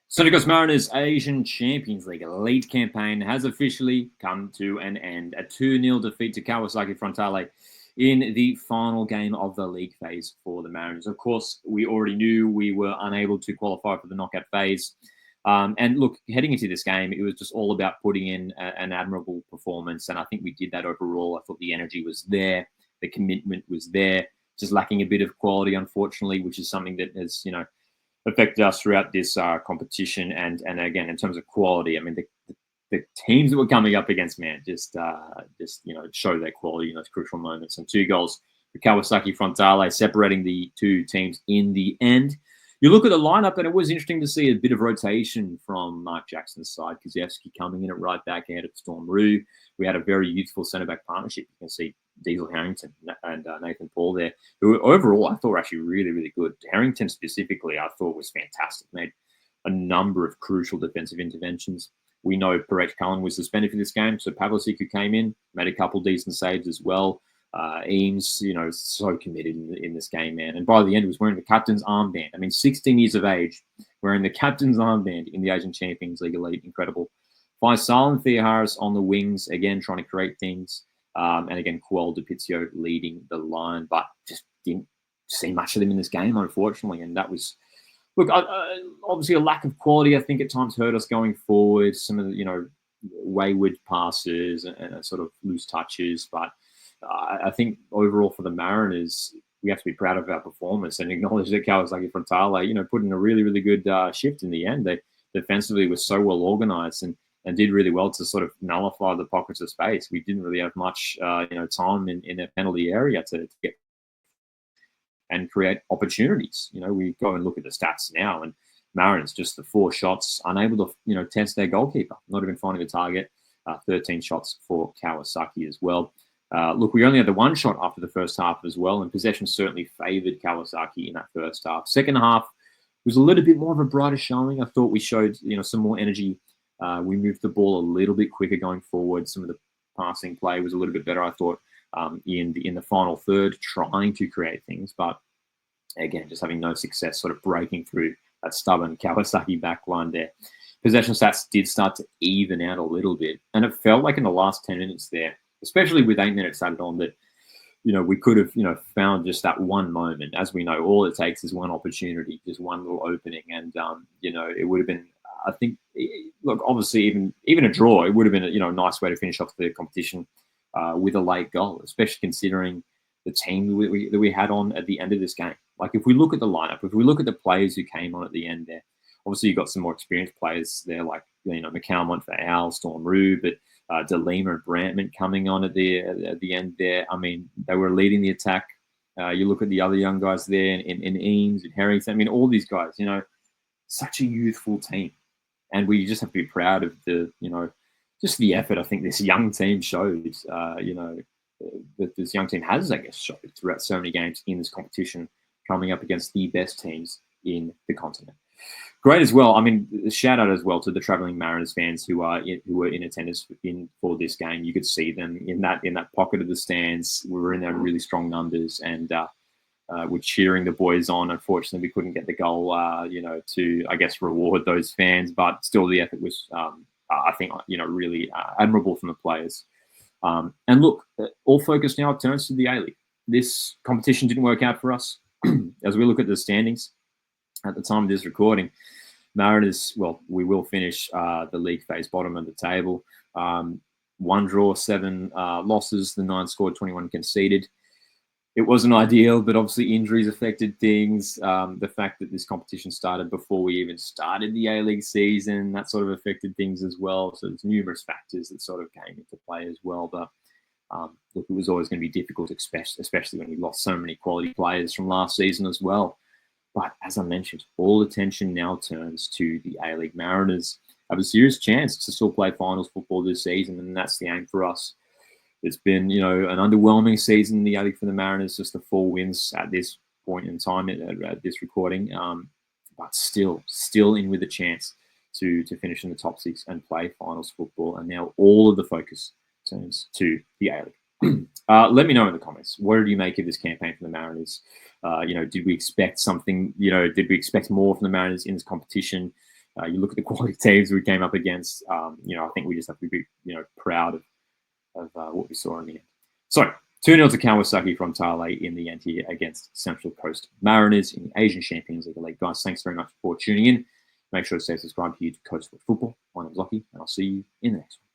Sunny Coast Mariners Asian Champions League elite campaign has officially come to an end. A 2-0 defeat to Kawasaki Frontale in the final game of the league phase for the Mariners. Of course, we already knew we were unable to qualify for the knockout phase. And look, heading into this game, it was just all about putting in an admirable performance. And I think we did that overall. I thought the energy was there. The commitment was there. Just lacking a bit of quality, unfortunately, which is something that has, affected us throughout this competition. And again, in terms of quality, I mean, the teams that were coming up against, man, just show their quality in those crucial moments. And 2 goals for Kawasaki Frontale, separating the 2 teams in the end. You look at the lineup, and it was interesting to see a bit of rotation from Mark Jackson's side. Kozewski coming in at right back ahead of Storm Rue. We had a very youthful centre-back partnership. You can see Diesel Harrington and Nathan Paul there, who overall I thought were actually really, really good. Harrington specifically I thought was fantastic, made a number of crucial defensive interventions. We know Paresh Cullen was suspended for this game, so Pavlicic, who came in, made a couple decent saves as well. Eames, so committed in this game, man. And by the end, he was wearing the captain's armband. I mean, 16 years of age, wearing the captain's armband in the Asian Champions League elite. Incredible. Faisal and Thea Harris on the wings, again, trying to create things. And again, Kuel DiPizio leading the line, but just didn't see much of them in this game, unfortunately. And that was, look, obviously a lack of quality, I think, at times hurt us going forward. Some of the, wayward passes and sort of loose touches. But I think overall for the Mariners, we have to be proud of our performance and acknowledge that Kawasaki Frontale, put in a really, really good shift in the end. They defensively were so well organized and did really well to sort of nullify the pockets of space. We didn't really have much, time in their penalty area to get and create opportunities. We go and look at the stats now, and Mariners just the 4 shots, unable to, test their goalkeeper, not even finding the target. 13 shots for Kawasaki as well. Look, we only had the 1 shot after the first half as well, and possession certainly favoured Kawasaki in that first half. Second half was a little bit more of a brighter showing. I thought we showed, some more energy. We moved the ball a little bit quicker going forward. Some of the passing play was a little bit better, I thought, in the final third, trying to create things. But again, just having no success sort of breaking through that stubborn Kawasaki back line there. Possession stats did start to even out a little bit. And it felt like in the last 10 minutes there, especially with 8 minutes added on, that, we could have, found just that one moment. As we know, all it takes is one opportunity, just one little opening. And, it would have been, I think, look, obviously, even a draw, it would have been a nice way to finish off the competition with a late goal, especially considering the team that we had on at the end of this game. Like, if we look at the lineup, if we look at the players who came on at the end there, obviously you've got some more experienced players there, like McCallum for Al, Storm Rue, but De Lima and Brantman coming on at the end there. I mean, they were leading the attack. You look at the other young guys there in Eames and Harrington. I mean, all these guys, such a youthful team. And we just have to be proud of the, just the effort I think this young team shows, that this young team has, I guess, showed throughout so many games in this competition, coming up against the best teams in the continent. Great as well. I mean, shout out as well to the traveling Mariners fans who were in attendance for this game. You could see them in that pocket of the stands. We were in there in really strong numbers, and we're cheering the boys on. Unfortunately, we couldn't get the goal, to, I guess, reward those fans. But still, the effort was, I think, really admirable from the players. And look, all focus now turns to the A-League. This competition didn't work out for us. As we look at the standings at the time of this recording, Mariners, well, we will finish the league phase bottom of the table. 1 draw, 7 losses, the 9 scored, 21 conceded. It wasn't ideal, but obviously injuries affected things. The fact that this competition started before we even started the A-League season, that sort of affected things as well. So there's numerous factors that sort of came into play as well. But look, it was always going to be difficult, especially when we lost so many quality players from last season as well. But as I mentioned, all attention now turns to the A-League. Mariners have a serious chance to still play finals football this season, and that's the aim for us. It's been, an underwhelming season in the A-League for the Mariners, just the 4 wins at this point in time at this recording, but still in with a chance to finish in the top 6 and play finals football. And now all of the focus turns to the A-League. Let me know in the comments, what did you make of this campaign from the Mariners? Did we expect something? Did we expect more from the Mariners in this competition? You look at the quality teams we came up against. I think we just have to be proud of what we saw in the end. So 2-0 to Kawasaki Frontale in the end here against Central Coast Mariners in the Asian Champions League Elite. Guys, thanks very much for tuning in. Make sure to stay subscribed here to Coast Football. My name's Lockie, and I'll see you in the next one.